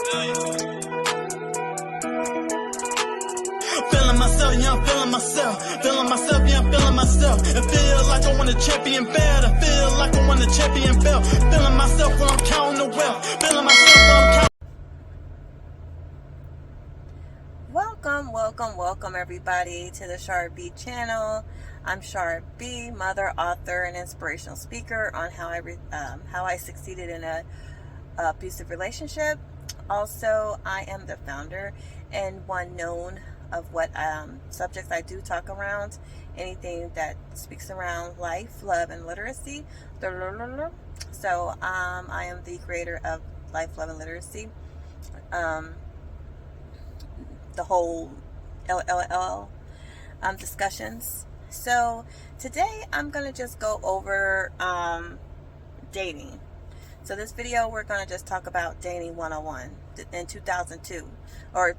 Feeling myself, yeah, I'm feeling myself. Feeling myself, yeah, I'm feeling myself. It feel like I want a champion belt. I feel like I want a champion belt. Feeling myself when I'm counting the wealth. Feeling myself when I'm counting. Welcome everybody to the Shar B channel. I'm Shar B, mother, author, and inspirational speaker on how I succeeded in a abusive relationship. Also, I am the founder and one known of what subjects I do talk around. Anything that speaks around life, love, and literacy. So I am the creator of Life, Love, and Literacy. The whole LLL discussions. So today I'm going to just go over dating. So this video we're going to just talk about dating 101 in 2002 or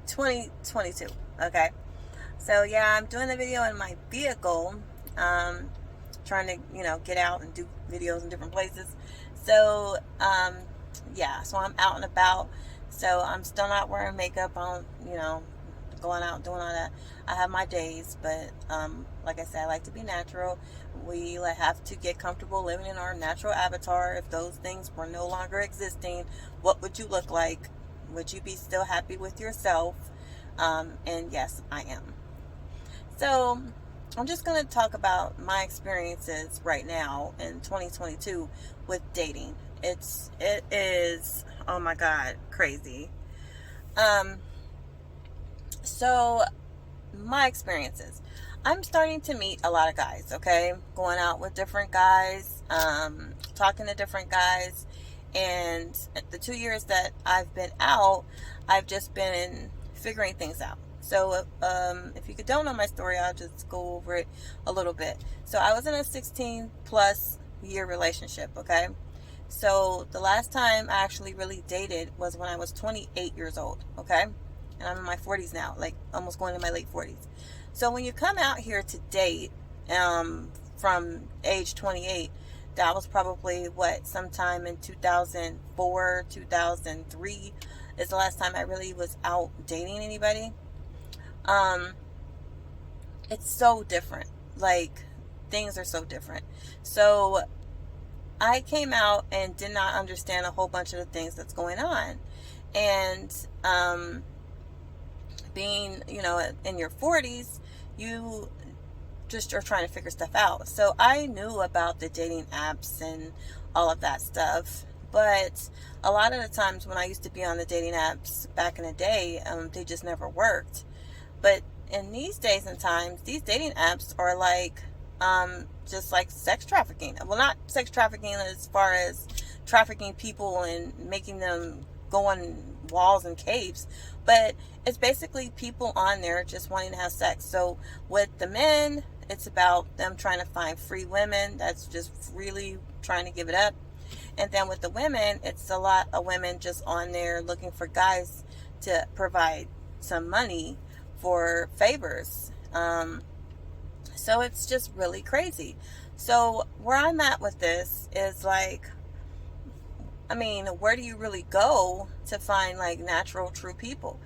2022. Okay. So yeah, I'm doing the video in my vehicle, trying to get out and do videos in different places. So yeah, so I'm out and about. So I'm still not wearing makeup on, going out doing all that. I have my days, but like I said, I like to be natural. We have to get comfortable living in our natural avatar. If those things were no longer existing, what would you look like? Would you be still happy with yourself? And yes, I am. So I'm just going to talk about my experiences right now in 2022 with dating. It is, oh my God, crazy. So my experiences, I'm starting to meet a lot of guys, okay? Going out with different guys, talking to different guys. And the 2 years that I've been out, I've just been figuring things out. So if you don't know my story, I'll just go over it a little bit. So I was in a 16 plus year relationship, okay? So the last time I actually really dated was when I was 28 years old, okay? And I'm in my 40s now, like almost going to my late 40s. So when you come out here to date from age 28, that was probably sometime in 2004, 2003 is the last time I really was out dating anybody. It's so different. Like, things are so different. So I came out and did not understand a whole bunch of the things that's going on. And being, in your 40s, you just are trying to figure stuff out. So I knew about the dating apps and all of that stuff. But a lot of the times when I used to be on the dating apps back in the day, they just never worked. But in these days and times, these dating apps are like, just like sex trafficking. Well, not sex trafficking as far as trafficking people and making them go on walls and caves, but it's basically people on there just wanting to have sex. So with the men, it's about them trying to find free women that's just really trying to give it up. And then with the women, it's a lot of women just on there looking for guys to provide some money for favors. So it's just really crazy. So where I'm at with this is like, where do you really go to find like natural, true people?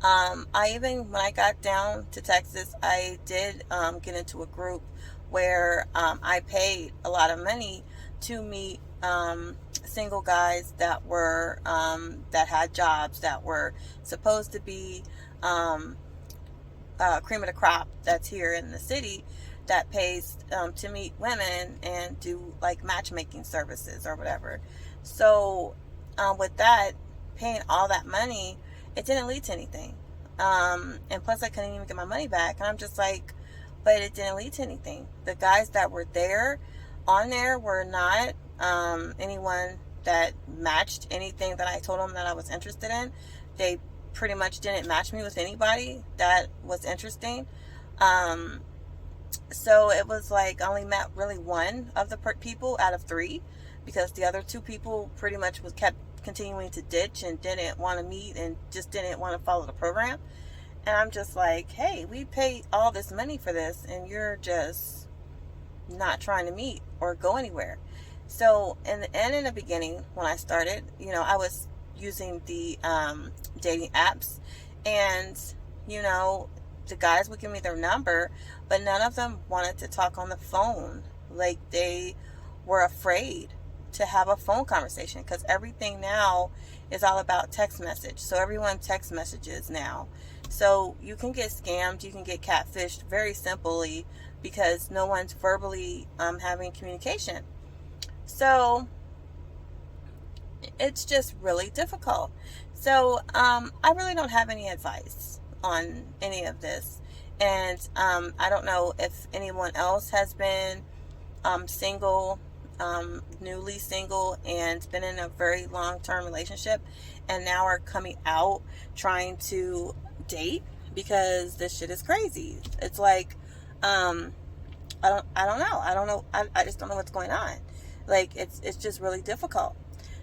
When I got down to Texas, I did get into a group where I paid a lot of money to meet single guys that were that had jobs that were supposed to be cream of the crop that's here in the city that pays to meet women and do like matchmaking services or whatever. So with that, paying all that money, it didn't lead to anything. And plus I couldn't even get my money back. And I'm just like, but it didn't lead to anything. The guys that were on there were not anyone that matched anything that I told them that I was interested in. They pretty much didn't match me with anybody that was interesting. So it was like I only met really one of the people out of three, because the other two people pretty much kept continuing to ditch and didn't want to meet and just didn't want to follow the program. And I'm just like, hey, we paid all this money for this and you're just not trying to meet or go anywhere. So in the beginning, when I started, I was using the dating apps, and you know, the guys would give me their number, but none of them wanted to talk on the phone. Like, they were afraid to have a phone conversation because everything now is all about text message. So everyone text messages now. So you can get scammed, you can get catfished very simply because no one's verbally having communication. So it's just really difficult. So I really don't have any advice on any of this. And I don't know if anyone else has been single, newly single, and been in a very long-term relationship and now are coming out trying to date, because this shit is crazy. It's like I don't know. I just don't know what's going on. Like, it's just really difficult.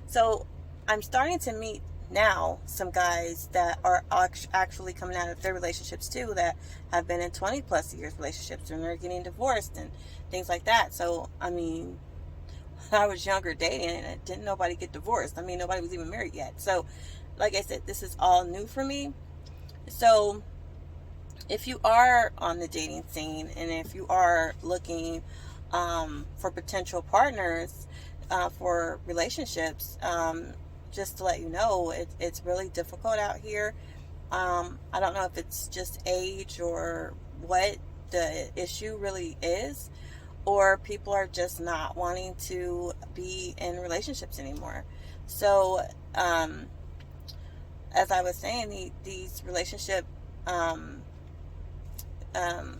So I'm starting to meet now some guys that are actually coming out of their relationships too, that have been in 20 plus years relationships, and they're getting divorced and things like that. So I mean, when I was younger dating, and didn't nobody get divorced. I mean, nobody was even married yet. So like I said, this is all new for me. So if you are on the dating scene, and if you are looking for potential partners for relationships, just to let you know, it's really difficult out here. I don't know if it's just age or what the issue really is, or people are just not wanting to be in relationships anymore. So as I was saying, these relationship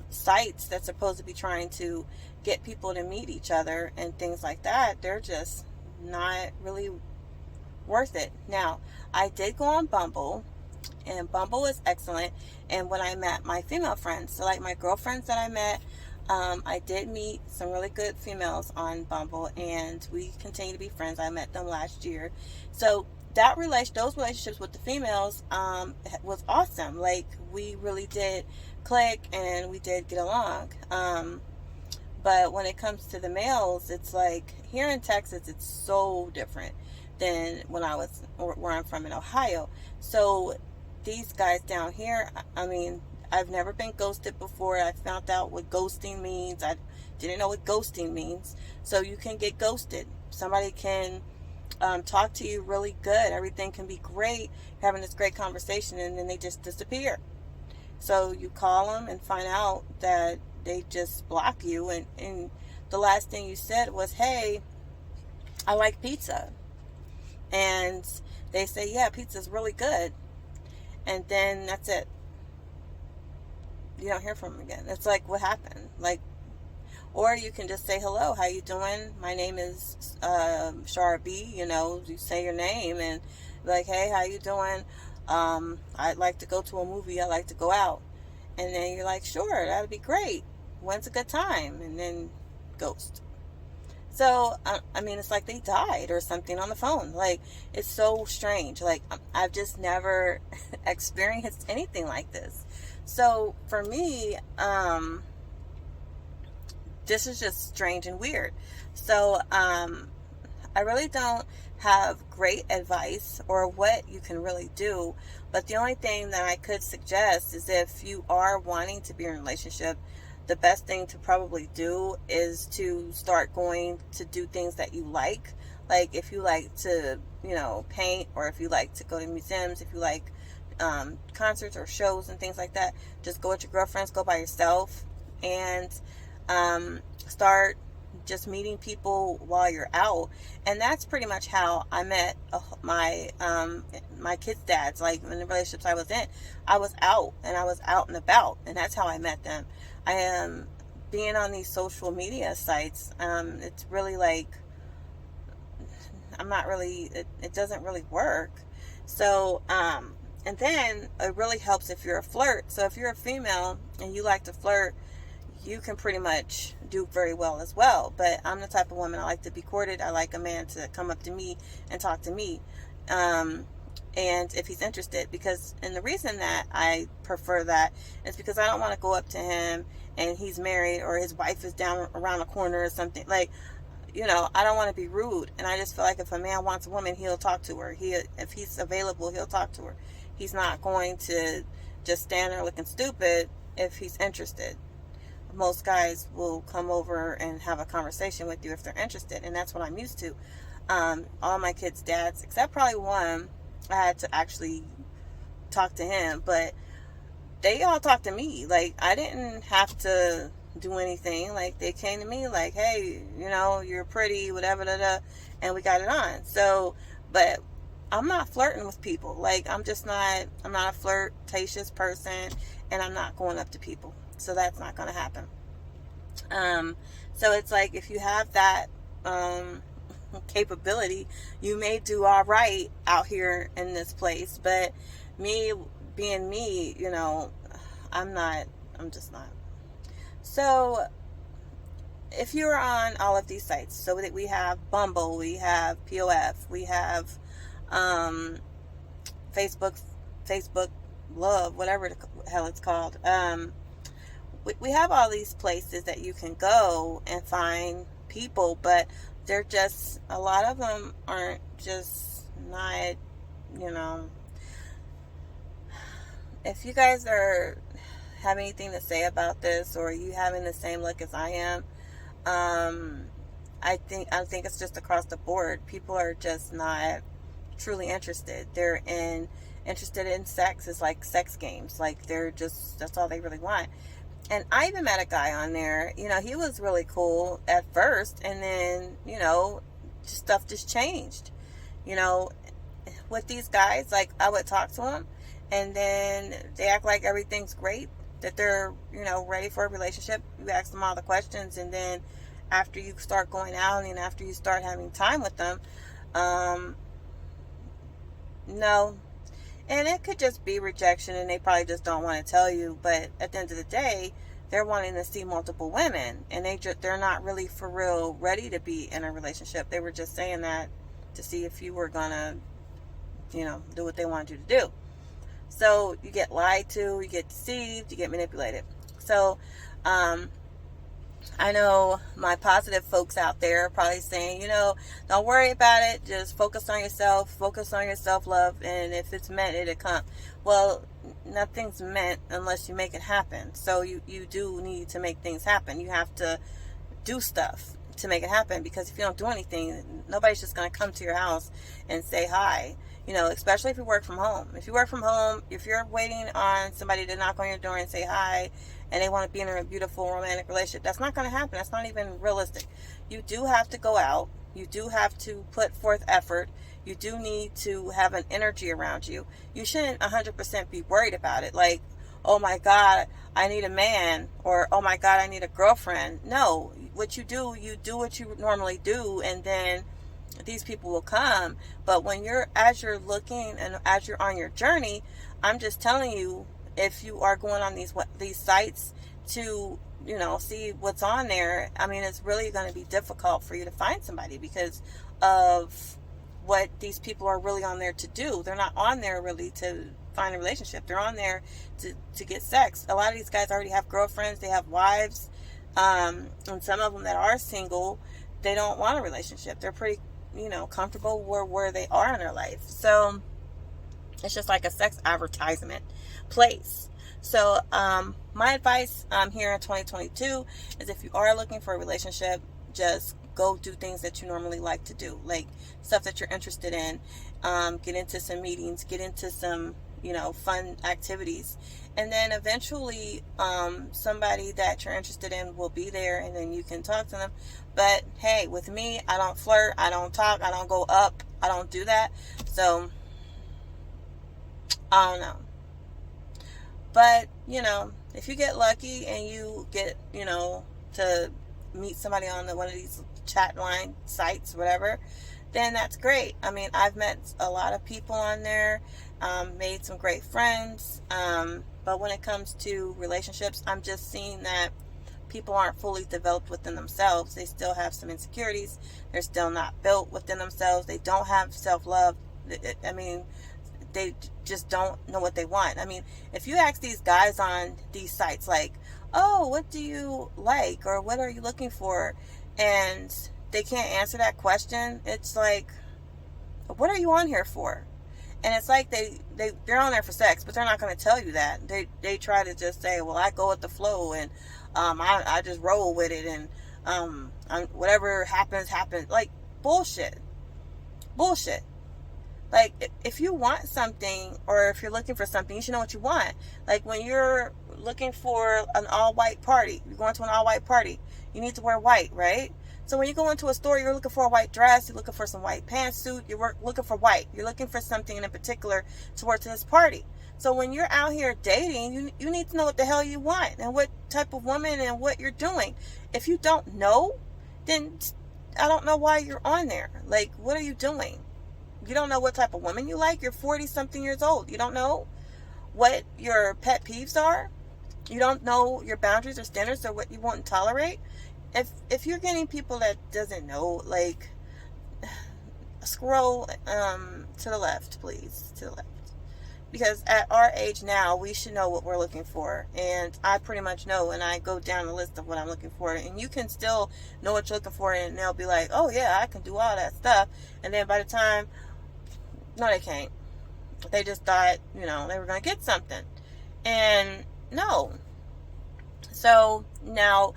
sites that's supposed to be trying to get people to meet each other and things like that, they're just not really worth it. Now, I did go on Bumble, and Bumble is excellent. And when I met my female friends, so like my girlfriends that I met, I did meet some really good females on Bumble, and we continue to be friends. I met them last year. So those relationships with the females was awesome. Like, we really did click and we did get along. But when it comes to the males, it's like here in Texas, it's so different than when I was where I'm from in Ohio. So these guys down here, I mean, I've never been ghosted before. I found out what ghosting means. I didn't know what ghosting means. So you can get ghosted. Somebody can talk to you really good. Everything can be great, having this great conversation, and then they just disappear. So you call them and find out that they just block you, and the last thing you said was, hey, I like pizza. And they say, yeah, pizza's really good. And then that's it. You don't hear from them again. It's like, what happened? Like, or you can just say, hello, how you doing? My name is Shara B. You know, you say your name and like, hey, how you doing? I'd like to go to a movie. I like to go out. And then you're like, sure, that'd be great. When's a good time? And then ghost. So, I mean, it's like they died or something on the phone. Like, it's so strange. Like, I've just never experienced anything like this. So, for me, this is just strange and weird. So, I really don't have great advice or what you can really do. But the only thing that I could suggest is, if you are wanting to be in a relationship, the best thing to probably do is to start going to do things that you like. Like, if you like to, you know, paint, or if you like to go to museums, if you like concerts or shows and things like that, just go with your girlfriends, go by yourself, and start just meeting people while you're out. And that's pretty much how I met my kids' dads. Like, in the relationships I was in, I was out and about, and that's how I met them. I am being on these social media sites. It's really like, I'm not really, it doesn't really work. So, and then it really helps if you're a flirt. So if you're a female and you like to flirt, you can pretty much do very well as well. But I'm the type of woman, I like to be courted. I like a man to come up to me and talk to me. And if he's interested, and the reason that I prefer that is because I don't want to go up to him and he's married, or his wife is down around the corner or something. Like, I don't want to be rude, and I just feel like if a man wants a woman, he'll talk to her. If he's available, he'll talk to her. He's not going to just stand there looking stupid if he's interested. Most guys will come over and have a conversation with you if they're interested, and that's what I'm used to. All my kids' dads, except probably one, I had to actually talk to him, but they all talked to me. Like, I didn't have to do anything. Like, they came to me like, hey, you're pretty, whatever, and we got it on. So, but I'm not flirting with people. Like, I'm not a flirtatious person, and I'm not going up to people. So that's not going to happen. So it's like, if you have that capability, you may do all right out here in this place. But me being me, I'm just not. So if you're on all of these sites, so that we have Bumble, we have POF, we have Facebook Love, whatever the hell it's called. We have all these places that you can go and find people, but they're just, a lot of them aren't just not, If you guys have anything to say about this, or you having the same look as I am, I think it's just across the board. People are just not truly interested. They're interested in sex. It's like sex games. Like, that's all they really want. And I even met a guy on there, he was really cool at first, and then, stuff just changed. With these guys, like, I would talk to them, and then they act like everything's great, that they're, ready for a relationship. You ask them all the questions, and then after you start going out and after you start having time with them, no. And it could just be rejection, and they probably just don't want to tell you. But at the end of the day, they're wanting to see multiple women, and they're not really for real ready to be in a relationship. They were just saying that to see if you were gonna, do what they wanted you to do. So you get lied to, you get deceived, you get manipulated. So I know my positive folks out there are probably saying, don't worry about it. Just focus on yourself. Focus on your self-love. And if it's meant, it'll come. Well, nothing's meant unless you make it happen. So you do need to make things happen. You have to do stuff to make it happen, because if you don't do anything, nobody's just going to come to your house and say hi. Especially if you work from home. If you work from home, if you're waiting on somebody to knock on your door and say hi, and they want to be in a beautiful romantic relationship, that's not going to happen. That's not even realistic. You do have to go out. You do have to put forth effort. You do need to have an energy around you. You shouldn't 100% be worried about it. Like, oh my God, I need a man, or oh my God, I need a girlfriend. No, what you do what you normally do, and then these people will come. But as you're looking and as you're on your journey, I'm just telling you, if you are going on these sites to, see what's on there, I mean, it's really going to be difficult for you to find somebody because of what these people are really on there to do. They're not on there really to find a relationship. They're on there to get sex. A lot of these guys already have girlfriends. They have wives. And some of them that are single, they don't want a relationship. They're pretty, comfortable where they are in their life. So it's just like a sex advertisement place. So my advice here in 2022 is, if you are looking for a relationship, just go do things that you normally like to do, like stuff that you're interested in. Get into some meetings, get into some fun activities, and then eventually somebody that you're interested in will be there, and then you can talk to them. But hey, with me, I don't flirt, I don't talk, I don't go up, I don't do that. So I don't know. But if you get lucky and you get to meet somebody on one of these chat line sites, whatever, then that's great. I mean, I've met a lot of people on there, made some great friends, but when it comes to relationships, I'm just seeing that people aren't fully developed within themselves. They still have some insecurities. They're still not built within themselves. They don't have self-love. I mean, they just don't know what they want. I mean, if you ask these guys on these sites, like, oh, what do you like, or what are you looking for, and they can't answer that question, it's like, what are you on here for? And it's like they're on there for sex, but they're not going to tell you that. They try to just say, well, I go with the flow, and I just roll with it, and whatever happens. Like, bullshit. Like, if you want something, or if you're looking for something, you should know what you want. Like, when you're looking for an all-white party, you're going to an all-white party, you need to wear white, right? So when you go into a store, you're looking for a white dress, you're looking for some white pantsuit, you're looking for white. You're looking for something in particular to wear to this party. So when you're out here dating, you need to know what the hell you want and what type of woman and what you're doing. If you don't know, then I don't know why you're on there. Like, what are you doing? You don't know what type of woman you like? You're 40-something years old. You don't know what your pet peeves are? You don't know your boundaries or standards or what you won't tolerate? If you're getting people that doesn't know, like, scroll to the left, please, to the left. Because at our age now, we should know what we're looking for. And I pretty much know, and I go down the list of what I'm looking for. And you can still know what you're looking for, and they'll be like, oh yeah, I can do all that stuff. And then by the time, no, they can't. They just thought, they were going to get something. And no. So now,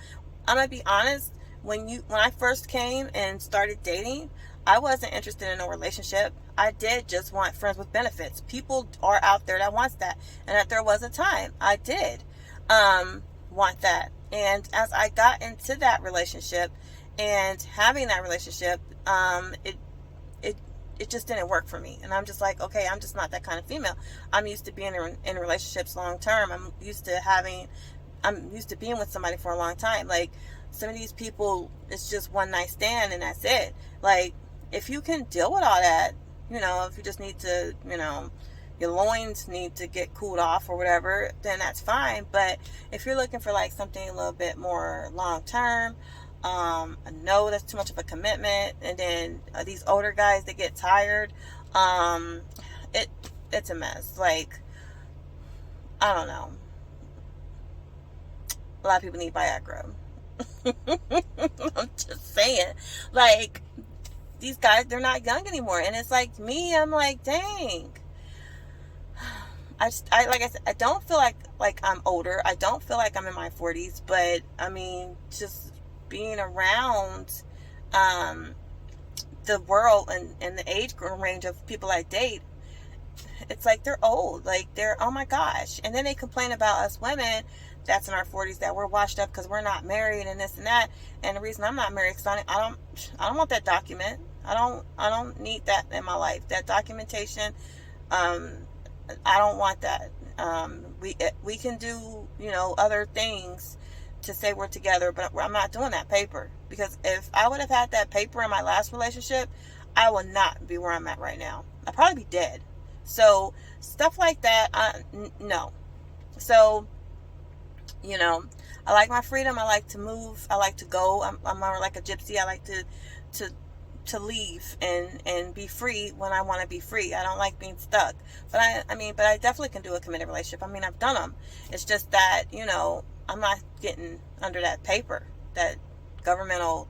I'm going to be honest, when I first came and started dating, I wasn't interested in a relationship. I did just want friends with benefits. People are out there that wants that. And that there was a time I did want that. And as I got into that relationship and having that relationship, it just didn't work for me. And I'm just like, okay, I'm just not that kind of female. I'm used to being in relationships long term. I'm used to being with somebody for a long time. Like, some of these people, it's just one night stand and that's it. Like, if you can deal with all that, if you just need to, your loins need to get cooled off or whatever, then that's fine. But if you're looking for like something a little bit more long term, no, that's too much of a commitment. And then these older guys, they get tired. It's a mess. Like, I don't know. A lot of people need Viagra. I'm just saying. Like, these guys, they're not young anymore. And it's like me, I'm like, dang. I like I said, I don't feel like I'm older. I don't feel like I'm in my 40s. But, I mean, just being around the world and the age range of people I date, it's like they're old. Like, they're, oh my gosh. And then they complain about us women that's in our 40s that we're washed up because we're not married and this and that. And the reason I'm not married is I don't want that document. I don't need that in my life. That documentation, I don't want that. We can do, other things to say we're together, but I'm not doing that paper. Because if I would have had that paper in my last relationship, I would not be where I'm at right now. I'd probably be dead. So stuff like that, no. So, I like my freedom. I like to move. I like to go. I'm more like a gypsy. I like to leave and be free when I want to be free. I don't like being stuck. But I definitely can do a committed relationship. I mean, I've done them. It's just that, I'm not getting under that paper, that governmental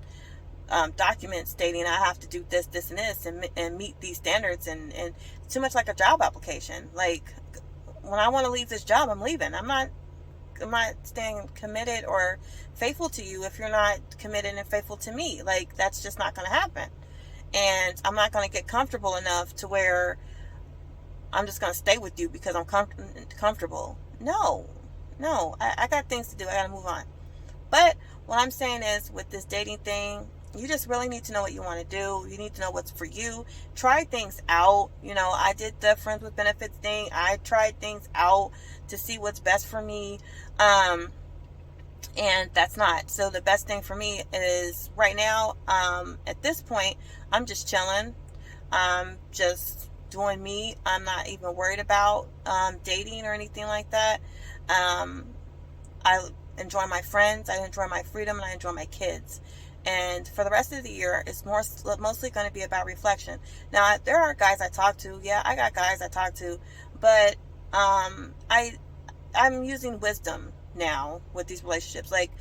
document stating I have to do this, this, and this, and meet these standards, and too much like a job application. Like, when I want to leave this job, I'm leaving. I'm not staying committed or faithful to you if you're not committed and faithful to me. Like, that's just not going to happen. And I'm not going to get comfortable enough to where I'm just going to stay with you because I'm comfortable. No, I got things to do. I got to move on. But what I'm saying is, with this dating thing, you just really need to know what you want to do. You need to know what's for you. Try things out. I did the friends with benefits thing. I tried things out to see what's best for me. And that's not. So the best thing for me is right now, at this point, I'm just chilling. Just doing me. I'm not even worried about dating or anything like that. I enjoy my friends. I enjoy my freedom, and I enjoy my kids. And for the rest of the year, it's mostly going to be about reflection. Now, there are guys I talk to. Yeah, I got guys I talk to. But I'm using wisdom now with these relationships. Like,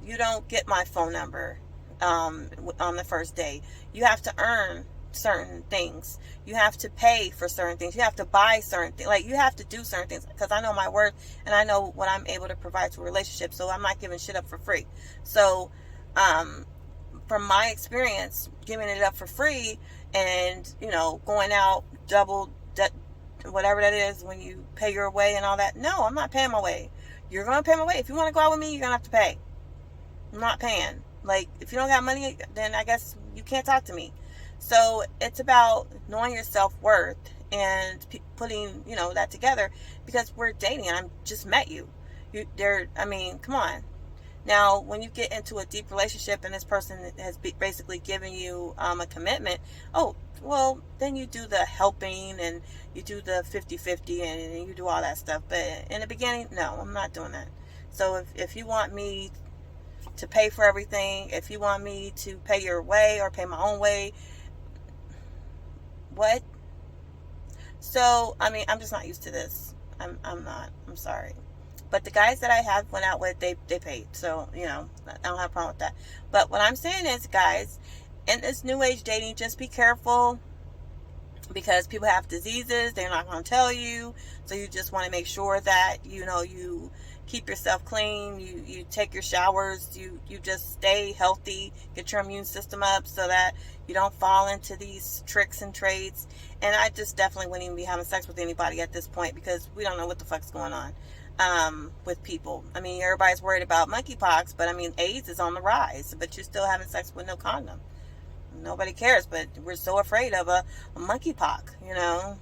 you don't get my phone number. on the first day. You have to earn certain things. You have to pay for certain things. You have to buy certain things. Like, you have to do certain things, because I know my worth and I know what I'm able to provide to a relationship. So I'm not giving shit up for free. So from my experience, giving it up for free and, you know, going out double whatever that is when you pay your way and all that. No, I'm not paying my way. You're going to pay my way. If you want to go out with me, you're going to have to pay. I'm not paying. Like, if you don't got money, then I guess you can't talk to me. So it's about knowing your self-worth and putting, you know, that together, because we're dating and I just met you. I mean, come on. Now, when you get into a deep relationship and this person has basically given you a commitment, oh, well, then you do the helping and you do the 50-50 and you do all that stuff. But in the beginning, no, I'm not doing that. So if you want me to pay for everything, if you want me to pay your way or pay my own way, what? So, I mean, I'm just not used to this. I'm not. I'm sorry. But the guys that I have went out with, they paid. So, you know, I don't have a problem with that. But what I'm saying is, guys, in this new age dating, just be careful, because people have diseases. They're not going to tell you. So you just want to make sure that, you know, you keep yourself clean. You take your showers. You just stay healthy. Get your immune system up so that you don't fall into these tricks and trades. And I just definitely wouldn't even be having sex with anybody at this point, because we don't know what the fuck's going on with people. I mean, everybody's worried about monkeypox, but I mean, AIDS is on the rise, but you're still having sex with no condom. Nobody cares, but we're so afraid of a monkeypox, you know.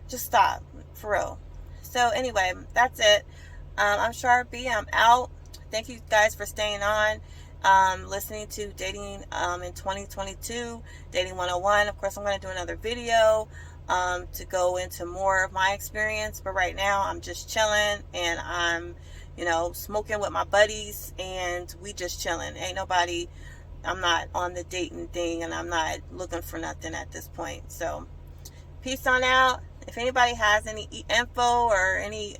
Just stop, for real. So anyway, that's it. I'm Sharp B. I'm out. Thank you guys for staying on, listening to Dating in 2022, Dating 101. Of course, I'm going to do another video to go into more of my experience, but right now I'm just chilling and I'm, you know, smoking with my buddies and we just chilling. Ain't nobody, I'm not on the dating thing and I'm not looking for nothing at this point. So peace on out. If anybody has any info or anything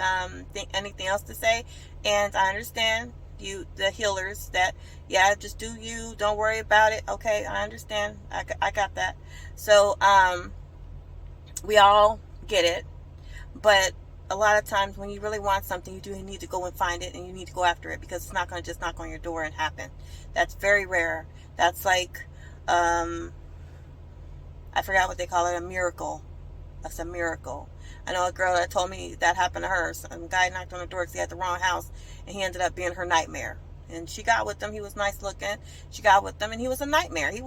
else to say, and I understand you, the healers, that, yeah, just do you, don't worry about it. Okay, I understand. I got that. So, we all get it, but a lot of times when you really want something, you do need to go and find it, and you need to go after it, because it's not going to just knock on your door and happen. That's very rare. That's like, I forgot what they call it, a miracle. That's a miracle. I know a girl that told me that happened to her. Some guy knocked on the door because he had the wrong house, and he ended up being her nightmare. And she got with him. He was nice looking. She got with him, and he was a nightmare. She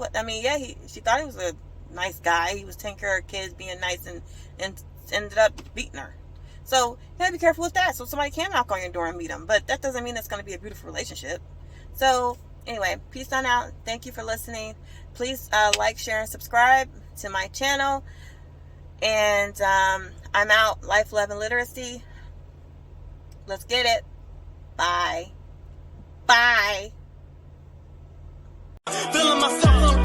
thought he was a nice guy. He was taking care of kids, being nice, and ended up beating her. So you gotta be careful with that. So somebody can knock on your door and meet them, but that doesn't mean it's going to be a beautiful relationship. So anyway, peace on out. Thank you for listening. Please like, share, and subscribe to my channel. And I'm out. Life, love, and literacy. Let's get it. Bye. Bye. Feeling myself,